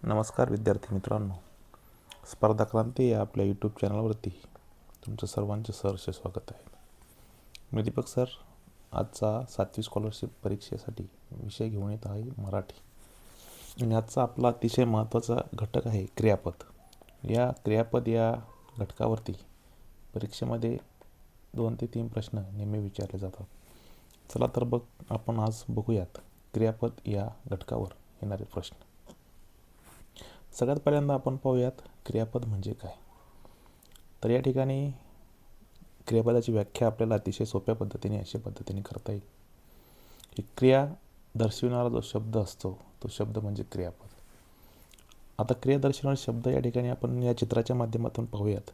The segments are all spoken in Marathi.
नमस्कार विद्यार्थी मित्रांनो, स्पर्धा क्रांती या आपल्या यूट्यूब चॅनलवरती तुमचं सर्वांचे सहर्ष स्वागत आहे. मी दीपक सर आजचा 7वी स्कॉलरशिप परीक्षेसाठी विषय घेऊन येत आहे मराठी. आणि आजचा आपला अतिशय महत्त्वाचा घटक आहे क्रियापद. या क्रियापद या घटकावरती परीक्षेमध्ये 2 ते 3 प्रश्न नेहमी विचारले जातात. चला तर आपण आज बघूयात क्रियापद या घटकावर येणारे प्रश्न. सगळ्यात पहिल्यांदा आपण पाहूयात क्रियापद म्हणजे काय. तर या ठिकाणी क्रियापदाची व्याख्या आपल्याला अतिशय सोप्या पद्धतीने अशा पद्धतीने करता येईल की क्रिया दर्शविणारा जो शब्द असतो तो शब्द म्हणजे क्रियापद. आता क्रिया दर्शविणारा शब्द या ठिकाणी आपण या चित्राच्या माध्यमातून पाहूयात.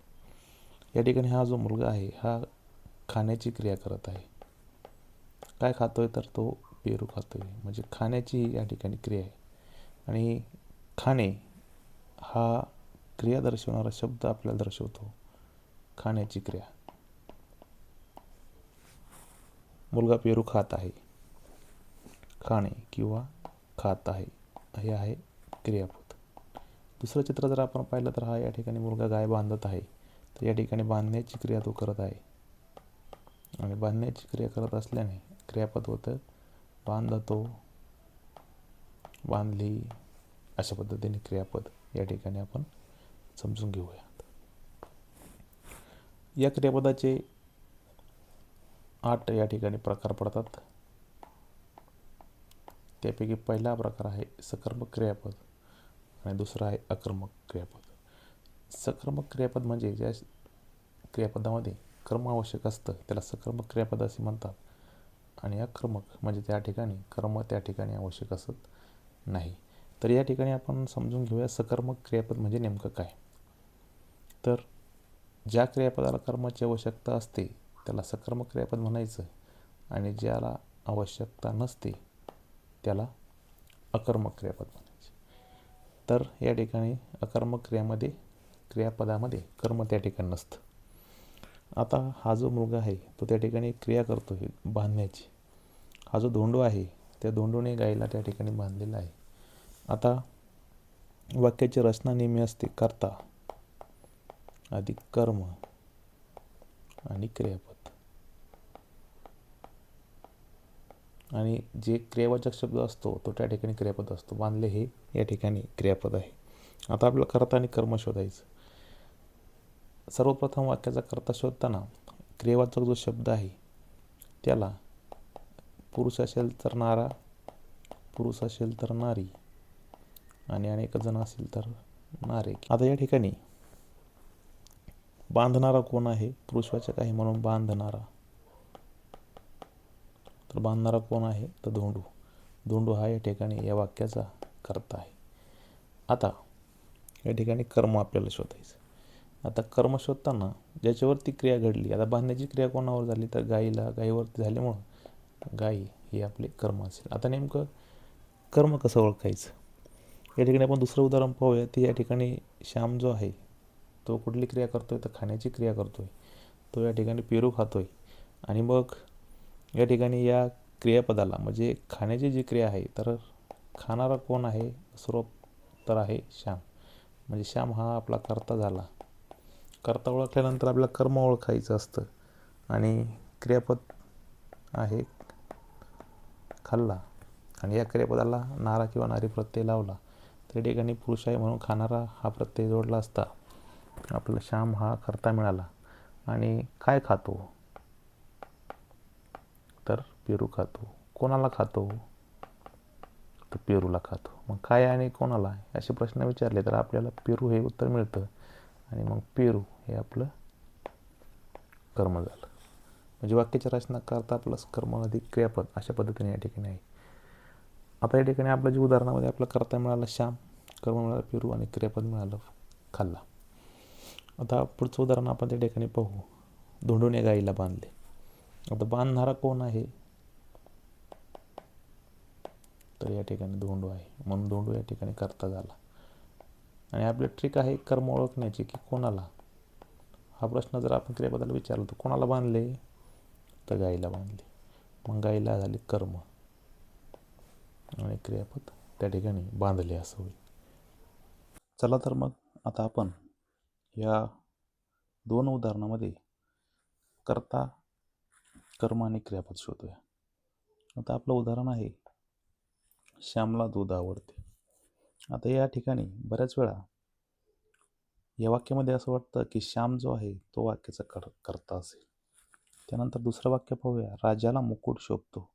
या ठिकाणी हा जो मुलगा आहे हा खाण्याची क्रिया करत आहे. काय खातोय तर तो पेरू खातोय, म्हणजे खाण्याची या ठिकाणी क्रिया आहे. आणि खाणे हा क्रिया दर्शवणारा शब्द आपल्याला दर्शवतो खाण्याची क्रिया. मुलगा पेरू खात आहे, खाणे किंवा खात आहे हे आहे क्रियापद. दुसरं चित्र जर आपण पाहिलं तर हा या ठिकाणी मुलगा गाय बांधत आहे. तर या ठिकाणी बांधण्याची क्रिया तो करत आहे. आणि बांधण्याची क्रिया करत असल्याने क्रियापद होतं बांधतो, बांधली, अशा पद्धतीने क्रियापद या ठिकाणी आपण समजून घेऊयात. या क्रियापदाचे 8 या ठिकाणी प्रकार पडतात. त्यापैकी पहिला प्रकार आहे सकर्मक क्रियापद आणि दुसरा आहे अकर्मक क्रियापद. सकर्मक क्रियापद म्हणजे ज्या क्रियापदामध्ये कर्म आवश्यक असतं त्याला सकर्मक क्रियापद असे म्हणतात. आणि अकर्मक म्हणजे त्या ठिकाणी कर्म त्या ठिकाणी आवश्यक असत नाही. तर या ठिकाणी आपण समजून घेऊया सकर्मक क्रियापद म्हणजे नेमकं काय. तर ज्या क्रियापदाला कर्माची आवश्यकता असते त्याला सकर्मक क्रियापद म्हणायचं आणि ज्याला आवश्यकता नसते त्याला अकर्मक क्रियापद म्हणायचे. तर या ठिकाणी अकर्मक क्रियापदामध्ये कर्म त्या ठिकाणी नसतं. आता हा जो मुलगा आहे तो त्या ठिकाणी क्रिया करतो आहे बांधण्याची. हा जो धोंडू आहे त्या धोंडूने गायीला त्या ठिकाणी बांधलेला आहे. आता वाक्याची रचना नेहमी असते कर्ता अधिक कर्म आणि क्रियापद. आणि जे क्रियावाचक शब्द असतो तो त्या ठिकाणी क्रियापद असतो. बांधले हे या ठिकाणी क्रियापद आहे. आता आपल्याला कर्ता आणि कर्म शोधायचं. सर्वप्रथम वाक्याचा कर्ता शोधताना क्रियावाचक जो शब्द आहे त्याला पुरुष असेल तर नारा, पुरुष असेल तर नारी आणि अनेक जण असेल तर नारे. आता या ठिकाणी बांधणारा कोण आहे, पुरुषवाचक आहे म्हणून बांधणारा. तर बांधणारा कोण आहे तर धोंडू. धोंडू हा या ठिकाणी या वाक्याचा कर्ता आहे. आता या ठिकाणी कर्म आपल्याला शोधायचं. आता कर्म शोधताना ज्याच्यावरती क्रिया घडली, आता बांधण्याची क्रिया कोणावर झाली तर गायीवरती झाल्यामुळं गायी हे आपले कर्म असेल. आता नेमकं कर्म कसं ओळखायचं या ठिकाणी आपण दुसरं उदाहरण पाहूया. ती या ठिकाणी श्याम जो आहे तो कुठली क्रिया करतोय तर खाण्याची क्रिया करतोय. तो या ठिकाणी पेरू खातोय. आणि मग या ठिकाणी या क्रियापदाला म्हणजे खाण्याची जी क्रिया आहे तर खाणारा कोण आहे सर्व तर आहे श्याम. म्हणजे श्याम हा आपला कर्ता झाला. कर्ता ओळखल्यानंतर आपल्याला कर्म ओळखायचं असतं. आणि क्रियापद आहे खाल्ला आणि या क्रियापदाला नारा किंवा नारी प्रत्यय लावला त्या ठिकाणी पुरुष आहे म्हणून खाणारा हा प्रत्यय जोडला असता आपला श्याम हा कर्ता मिळाला. आणि काय खातो तर पेरू खातो. कोणाला खातो तर पेरूला खातो. मग काय आणि कोणाला असे प्रश्न विचारले तर आपल्याला पेरू हे उत्तर मिळतं. आणि मग पेरू हे आपलं कर्म झालं. म्हणजे वाक्याची रचना करता प्लस कर्म अधिक क्रियापद अशा पद्धतीने या ठिकाणी आहे. आता या ठिकाणी आपल्या जे उदाहरणामध्ये आपला कर्ता मिळाला श्याम, कर्म मिळाला पेरू आणि क्रियापद मिळालं खाल्ला. आता पुढचं उदाहरण आपण त्या ठिकाणी पाहू. धोंडूने गाईला बांधले. आता बांधणारा कोण आहे तर या ठिकाणी धोंडू आहे म्हणून धोंडू या ठिकाणी कर्ता झाला. आणि आपली ट्रिक आहे कर्म ओळखण्याची की कोणाला. हा प्रश्न जर आपण क्रियापदाला विचारला तर कोणाला बांधले तर गाईला बांधले. मग गाईला झाले कर्म आणि क्रियापद त्या ठिकाणी बांधले असं होईल. चला तर मग आता आपण या 2 उदाहरणामध्ये कर्ता, कर्म आणि क्रियापद शोधूया. आता आपलं उदाहरण आहे, श्यामला दूध आवडते. आता या ठिकाणी बऱ्याच वेळा या वाक्यामध्ये असं वाटतं की श्याम जो आहे तो वाक्याचा कर्ता असेल. त्यानंतर दुसरं वाक्य पाहूया, राजाला मुकुट शोभतो.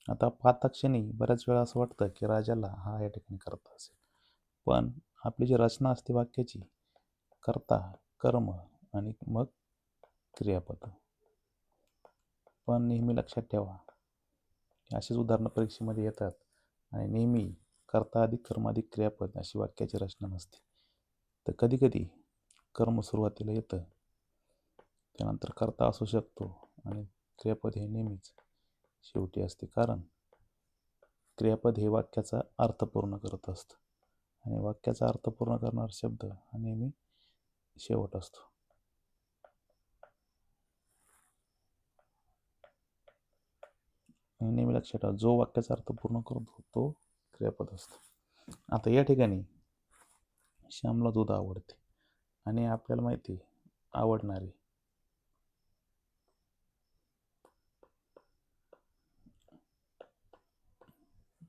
आता पाहता क्षणी बऱ्याच वेळा असं वाटतं की राजाला हा या ठिकाणी कर्ता असेल, पण आपली जी रचना असते वाक्याची, कर्ता, कर्म आणि मग क्रियापद. पण नेहमी लक्षात ठेवा, अशीच उदाहरणं परीक्षेमध्ये येतात आणि नेहमी कर्ता अधिक कर्म अधिक क्रियापद अशी वाक्याची रचना नसते. तर कधी कधी कर्म सुरुवातीला येतं, त्यानंतर कर्ता असू शकतो आणि क्रियापद हे नेहमीच शेवटी असते, कारण क्रियापद हे वाक्याचा अर्थ पूर्ण करत असतं आणि वाक्याचा अर्थ पूर्ण करणारा शब्द हा नेहमी शेवट असतो. नेहमी लक्षात ठेवा, जो वाक्याचा अर्थ पूर्ण करतो तो क्रियापद असतो. आता या ठिकाणी श्यामला दूध आवडते आणि आपल्याला माहिती आवडणारी,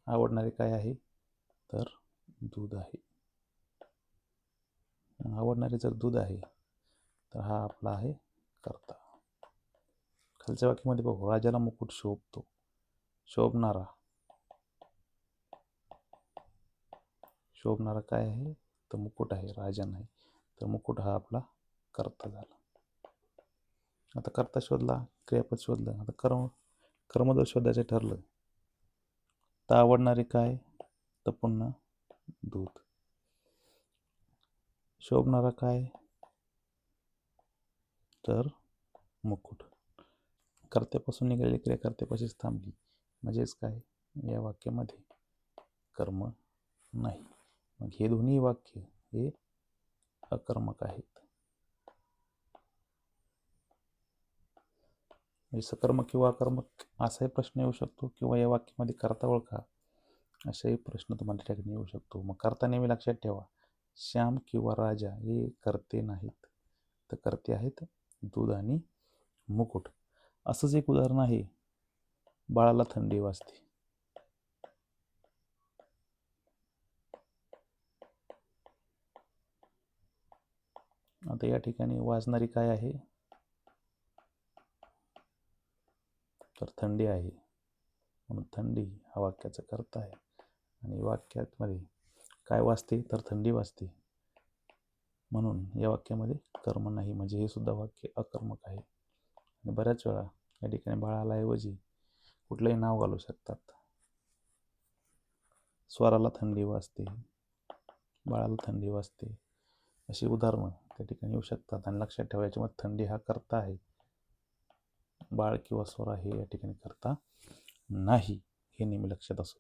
आवडणारे काय आहे तर दूध आहे. आवडणारे जर दूध आहे तर हा आपला आहे कर्ता. खालच्या वाक्यामध्ये बघू, राजाला मुकुट शोभतो. शोभणारा, शोभणारा काय आहे तर मुकुट आहे, राजा नाही. तर मुकुट हा आपला कर्ता झाला. आता कर्ता शोधला, क्रियापद शोधलं. आता कर्म जर शोधायचं ठरलं तर आवडणारे काय तर पुन्हा दूध. शोभणारा काय तर मुकुट. कर्त्यापासून निघालेली क्रिया कर्त्यापाशीच थांबली, म्हणजेच काय, या वाक्यामध्ये कर्म नाही. मग हे दोन्ही वाक्य हे अकर्मक आहेत. सकर्मक किंवा अकर्मक असाही प्रश्न येऊ शकतो, किंवा या वाक्यामध्ये कर्ता ओळखा असाही प्रश्न तुम्हाला त्या ठिकाणी येऊ शकतो. मग कर्ता नेहमी लक्षात ठेवा, श्याम किंवा राजा हे कर्ते नाहीत, तर कर्ते आहेत दूध आणि मुकुट. असंच एक उदाहरण आहे, बाळाला थंडी वाजते. आता या ठिकाणी वाजणारी काय आहे तर थंडी आहे, म्हणून थंडी हा वाक्याचा कर्ता आहे. आणि वाक्यामध्ये काय वाजते तर थंडी वाजते, म्हणून या वाक्यामध्ये कर्म नाही, म्हणजे हे सुद्धा वाक्य अकर्मक आहे. आणि बऱ्याच वेळा या ठिकाणी बाळाला ऐवजी कुठलंही नाव घालू शकतात. स्वराला थंडी वाजते, बाळाला थंडी वाजते, अशी उदाहरणं त्या ठिकाणी येऊ शकतात. आणि लक्षात ठेवायचे, मग थंडी हा कर्ता आहे, बाळ किंवा स्वरा हे या ठिकाणी कर्ता नाही, हे नेहमी लक्षात असो.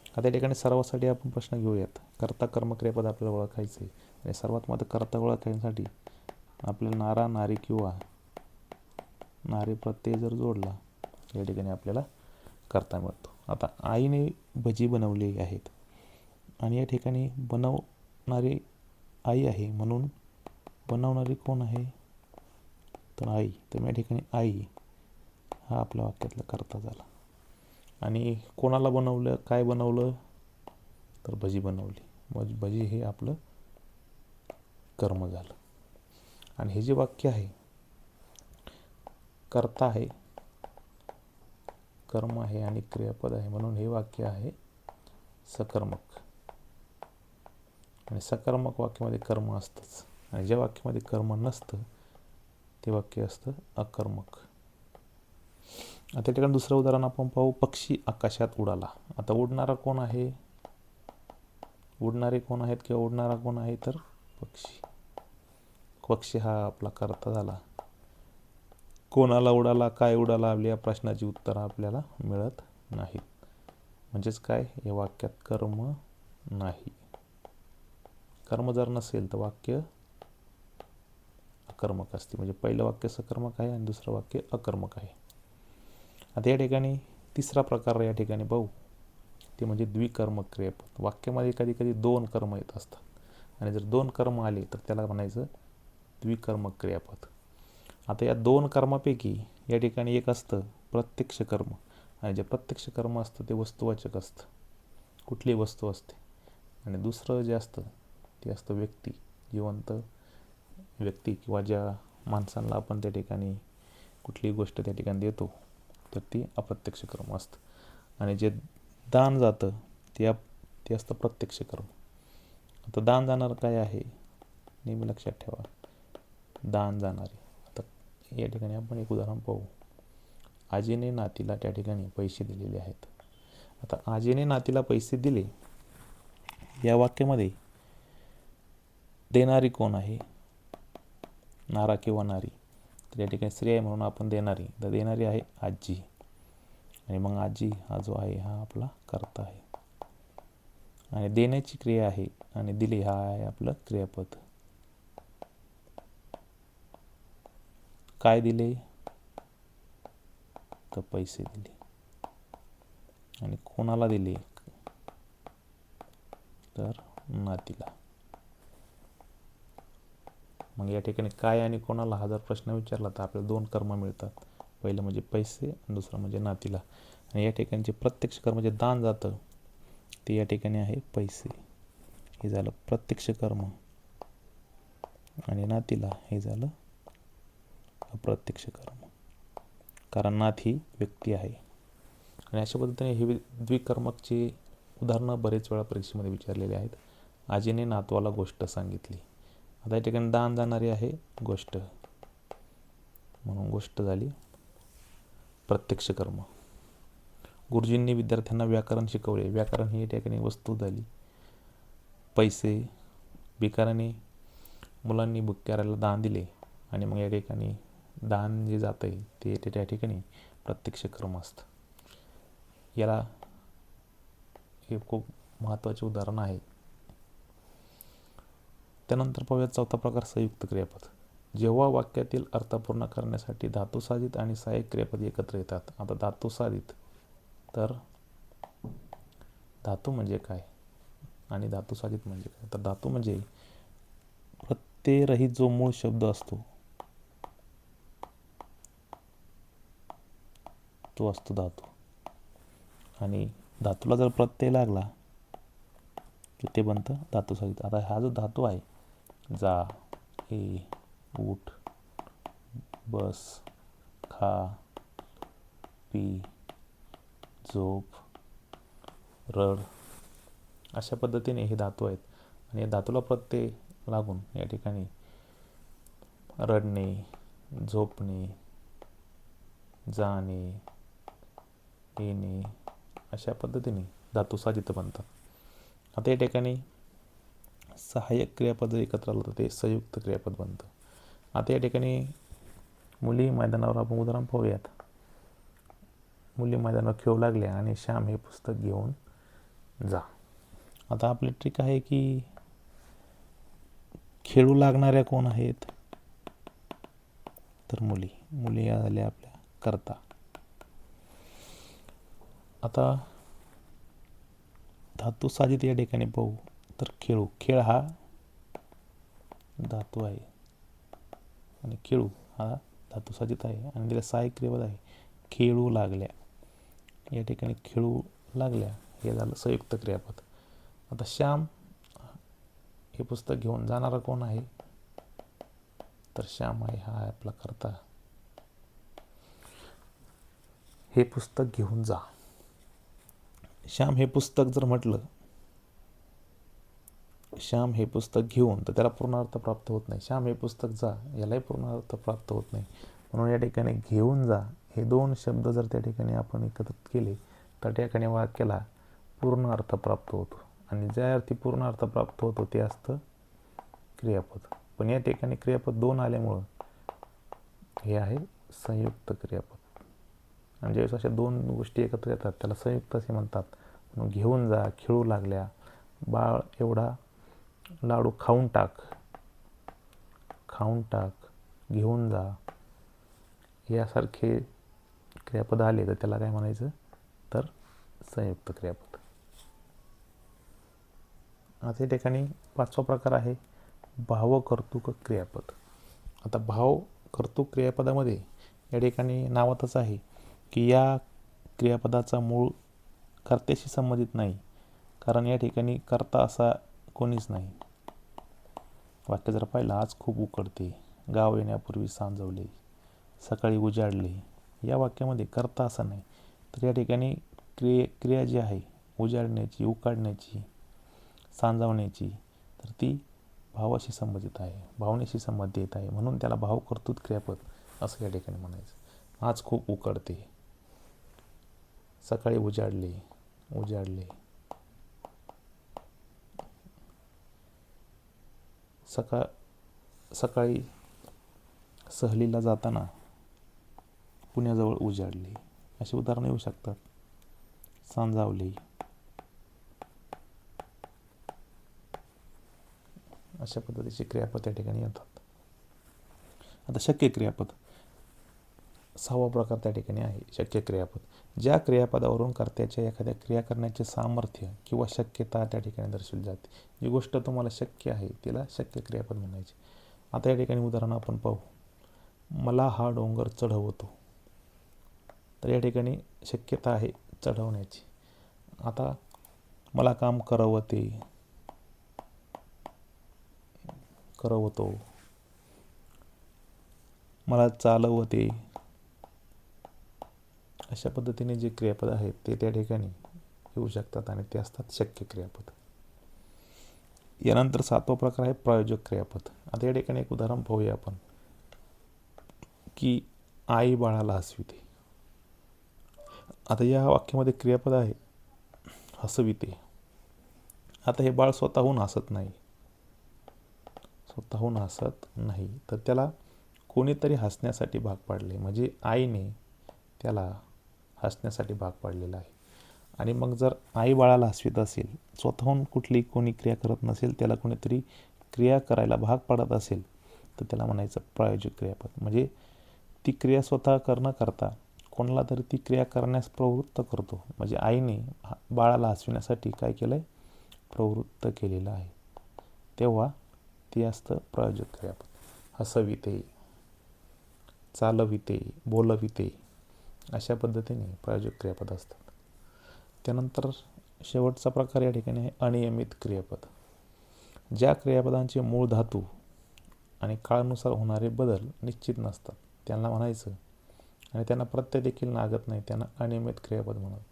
आता या ठिकाणी सर्वांसाठी आपण प्रश्न घेऊयात. कर्ता कर्म क्रियापद आपल्याला ओळखायचे आणि सर्वात मध्ये कर्ता ओळखण्यासाठी आपल्याला नारा, नारी किंवा नारी प्रत्यय जर जोडला या ठिकाणी आपल्याला कर्ता मिळतो. आता आईने भजी बनवली आहेत आणि या ठिकाणी बनवणारी आई आहे, म्हणून बनवणारी कोण आहे तर आई. तर या ठिकाणी आई हा आपल्या वाक्यातला कर्ता झाला. आणि कोणाला बनवलं, काय बनवलं तर भजी बनवली, मग भजी हे आपलं कर्म झालं. आणि हे जे वाक्य आहे, कर्ता आहे, कर्म आहे आणि क्रियापद आहे, म्हणून हे वाक्य आहे सकर्मक. आणि सकर्मक वाक्यामध्ये कर्म असतंच, आणि ज्या वाक्यामध्ये कर्म नसतं ते वाक्य असतं अकर्मक. आता ठिकाणी दुसरं उदाहरण आपण पाहू, पक्षी आकाशात उडाला. आता उडणारा कोण आहे, उडणारे कोण आहेत किंवा उडणारा कोण आहे तर पक्षी. पक्षी हा आपला कर्ता झाला. कोणाला उडाला, काय उडाला, या प्रश्नाची उत्तर आपल्याला मिळत नाहीत, म्हणजेच काय, या वाक्यात कर्म नाही. कर्म जर नसेल तर वाक्य अकर्मक असते, म्हणजे पहिलं वाक्य सकर्मक आहे आणि दुसरं वाक्य अकर्मक आहे. आता या ठिकाणी तिसरा प्रकार या ठिकाणी पाहू, ते म्हणजे द्विकर्मक क्रियापद. वाक्यामध्ये कधी कधी 2 कर्म येत असतात आणि जर 2 कर्म आले तर त्याला म्हणायचं द्विकर्मक क्रियापद. आता या 2 कर्मापैकी या ठिकाणी एक असतं प्रत्यक्ष कर्म, आणि जे प्रत्यक्ष कर्म असतं ते वस्तुवाचक असतं, कुठलीही वस्तू असते. आणि दुसरं जे असतं ते असतं व्यक्ती, जिवंत व्यक्ती किंवा ज्या माणसांना आपण त्या ठिकाणी कुठलीही गोष्ट त्या ठिकाणी देतो तर ती अप्रत्यक्ष कर्म असतं. आणि जे दान जातं ते असतं प्रत्यक्ष कर्म. आता दान जाणार काय आहे नेहमी लक्षात ठेवा. दान जाणारे, आता या ठिकाणी आपण एक उदाहरण पाहू. आजीने नातीला त्या ठिकाणी पैसे दिलेले आहेत. आता आजीने नातीला पैसे दिले या वाक्यामध्ये देणारी कोण आहे, नारा किंवा नारी. तर या ठिकाणी स्त्री आहे म्हणून आपण देणारी, तर देणारी आहे आजी. आणि मग आजी हा जो आहे हा आपला कर्ता आहे. आणि देण्याची क्रिया आहे आणि दिले हा आहे आपलं क्रियापद. काय दिले तर पैसे दिले. आणि कोणाला दिले तर नातीला. मग या ठिकाणी काय आणि कोणाला हा जर प्रश्न विचारला तर आपल्याला 2 कर्म मिळतात. पहिलं म्हणजे पैसे आणि दुसरं म्हणजे नातीला. आणि या ठिकाणी जे प्रत्यक्ष कर्म जे दान जातं ते या ठिकाणी आहे पैसे, हे झालं प्रत्यक्ष कर्म. आणि नातीला हे झालं अप्रत्यक्ष कर्म, कारण नात ही व्यक्ती आहे. आणि अशा पद्धतीने हे द्विकर्मकची उदाहरणं बरेच वेळा परीक्षेमध्ये विचारलेले आहेत. आजीने नातवाला गोष्ट सांगितली. आता या ठिकाणी दान जाणारी आहे गोष्ट, म्हणून गोष्ट झाली प्रत्यक्ष कर्म. गुरुजींनी विद्यार्थ्यांना व्याकरण शिकवले. व्याकरण ही या ठिकाणी वस्तू झाली. पैसे, भिकाराने मुलांनी भुक्याराला दान दिले आणि मग या ठिकाणी दान जे जात आहे ते त्या ठिकाणी प्रत्यक्ष कर्म असतं. याला हे खूप महत्त्वाचे उदाहरण आहे. त्यानंतर पाहूयात चौथा प्रकार संयुक्त क्रियापद. जेव्हा वाक्यातील अर्थ पूर्ण करण्यासाठी धातुसाधित आणि सहाय्यक क्रियापद एकत्र येतात. आता धातुसाधित, तर धातू म्हणजे काय आणि धातुसाधित म्हणजे काय. तर धातू म्हणजे प्रत्ययरहित जो मूळ शब्द असतो तो असतो धातू. आणि धातूला जर प्रत्यय लागला की ते बनतं धातुसाधित. आता हा जो धातू आहे जा, ये, उठ, बस, खा, पी, झोप, रड, अशा पद्धतीने हे धातू आहेत. आणि या धातूला प्रत्यय लागून या ठिकाणी रडणे, झोपणे, जाणे, येणे अशा पद्धतीने धातुसाधित बनतात. आता या ठिकाणी सहाय्यक क्रियापद एकत्र आलं तर ते संयुक्त क्रियापद बनतं. आता या ठिकाणी मुली मैदानावर आपण उदाहरण पाहूयात. मुली मैदानावर खेळू लागल्या आणि श्याम हे पुस्तक घेऊन जा. आता आपली ट्रिक आहे की खेळू लागणाऱ्या कोण आहेत तर मुली. मुली या झाल्या आपल्या कर्ता. आता धातुसाधित या ठिकाणी पाहू तर खेळू, खेळ हा धातू आहे आणि खेळू हा धातुसाधित आहे आणि त्याला सहाय्यक क्रियापद आहे खेळू लागल्या. या ठिकाणी खेळू लागल्या हे झालं संयुक्त क्रियापद. आता श्याम हे पुस्तक घेऊन जाणारा कोण आहे तर श्याम आहे हा आपला कर्ता. हे पुस्तक घेऊन जा. श्याम हे पुस्तक जर म्हटलं श्याम हे पुस्तक घेऊन तर त्याला पूर्ण अर्थ प्राप्त होत नाही. श्याम हे पुस्तक जा यालाही पूर्ण अर्थ प्राप्त होत नाही. म्हणून या ठिकाणी घेऊन जा हे 2 शब्द जर त्या ठिकाणी आपण एकत्रित केले तर त्या ठिकाणी वाक्याला पूर्ण अर्थ प्राप्त होतो. आणि ज्या अर्थी पूर्ण अर्थ प्राप्त होतो ते असतं क्रियापद. पण या ठिकाणी क्रियापद 2 आल्यामुळं हे आहे संयुक्त क्रियापद. आणि ज्यावेळेस अशा 2 गोष्टी एकत्र येतात त्याला संयुक्त असे म्हणतात. म्हणून घेऊन जा, खेळू लागल्या, बाळ एवढा लाडू खाऊन टाक, खाऊन टाक, घेऊन जा यासारखे क्रियापद आले तर त्याला काय म्हणायचं तर संयुक्त क्रियापद. आता या ठिकाणी 5वा प्रकार आहे भावकर्तृक क्रियापद. आता भावकर्तृक क्रियापदामध्ये या ठिकाणी नावातच आहे की या क्रियापदाचा मूळ कर्त्याशी संबंधित नाही, कारण या ठिकाणी कर्ता असा कोणीच नाही. वाक्य जर पाहिलं, आज खूप उकडते, गाव येण्यापूर्वी सांजवले, सकाळी उजाडले, या वाक्यामध्ये कर्ता असा नाही. तर या ठिकाणी क्रिया जी आहे उजाडण्याची, उकाडण्याची, सांजावण्याची, तर ती भावाशी संबंधित आहे, भावनेशी संबंधित आहे, म्हणून त्याला भावकर्तृक क्रियापद असं या ठिकाणी म्हणायचं. आज खूप उकडते, सकाळी उजाडले, सकाळी सहलीला जाताना पुण्याजवळ उजाडले, अशी उदाहरणं येऊ शकतात. सांजावले, अशा पद्धतीचे क्रियापद त्या ठिकाणी येतात. आता शक्य क्रियापद 6वा प्रकार त्या ठिकाणी आहे शक्य क्रियापद. ज्या क्रियापदावरून कर्त्याच्या एखाद्या क्रिया करण्याचे सामर्थ्य किंवा शक्यता त्या ठिकाणी दर्शवली जाते. जी गोष्ट तुम्हाला शक्य आहे तिला शक्य क्रियापद म्हणायचे. आता या ठिकाणी उदाहरण आपण पाहू. मला हा डोंगर चढवतो, तर या ठिकाणी शक्यता आहे चढवण्याची. आता मला काम करवतो, मला चालवते, अशा पद्धतीने जे क्रियापद आहेत ते त्या ठिकाणी येऊ शकतात आणि ते असतात शक्य क्रियापद. यानंतर 7वा प्रकार आहे प्रायोजक क्रियापद. आता या ठिकाणी एक उदाहरण पाहूया आपण की आई बाळाला हसविते. आता या वाक्यामध्ये क्रियापद आहे हसविते. आता हे बाळ स्वतःहून हसत नाही, तर त्याला कोणीतरी हसण्यासाठी भाग पाडले, म्हणजे आईने त्याला हसण्यासाठी भाग पाडलेला आहे. आणि मग जर आई बाळाला हसवीत असेल, स्वतःहून कोणी क्रिया करत नसेल, त्याला कोणीतरी क्रिया करायला भाग पाडत असेल, तर त्याला म्हणायचं प्रायोजक क्रियापद. म्हणजे ती क्रिया स्वतः न करता कोणाला तरी ती क्रिया करण्यास प्रवृत्त करतो. म्हणजे आईने बाळाला हसविण्यासाठी काय केलं आहे, प्रवृत्त केलेलं आहे, तेव्हा ते असतं प्रायोजक क्रियापद. हसविते, चालविते, बोलविते, अशा पद्धतीने प्रायोजक क्रियापद असतात. त्यानंतर शेवटचा प्रकार या ठिकाणी आहे अनियमित क्रियापद. ज्या क्रियापदांचे मूळ धातू आणि काळानुसार होणारे बदल निश्चित नसतात त्यांना म्हणायचं, आणि त्यांना प्रत्यय देखील लागत नाही, त्यांना अनियमित क्रियापद म्हणतात.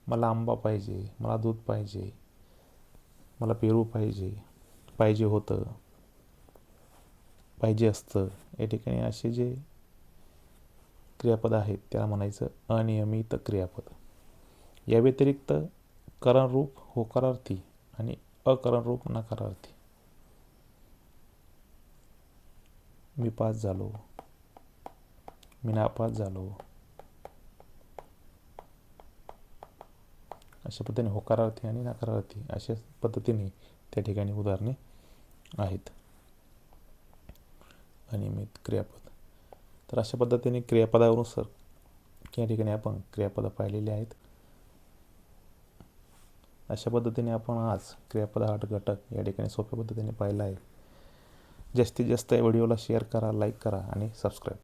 मला आंबा पाहिजे, मला दूध पाहिजे, मला पेरू पाहिजे होतं, पाहिजे असतं, या ठिकाणी असे जे क्रियापद आहेत त्याला म्हणायचं अनियमित क्रियापद. या व्यतिरिक्त करणरूप होकारार्थी आणि अकरणरूप नकारार्थी. मी पास झालो, मी नापास झालो, अशा पद्धतीने होकारार्थी आणि नकारार्थी अशा पद्धतीने त्या ठिकाणी उदाहरणे आहेत अनियमित क्रियापद. तर अशा पद्धतीने क्रियापदानुसार या ठिकाणी आपण क्रियापद पाहिलेले आहेत. अशा पद्धतीने आपण आज क्रियापद 8 घटक या ठिकाणी सोप्या पद्धतीने पाहिला आहे. जास्तीत जास्त या व्हिडिओला शेअर करा, लाईक करा आणि सबस्क्राईब.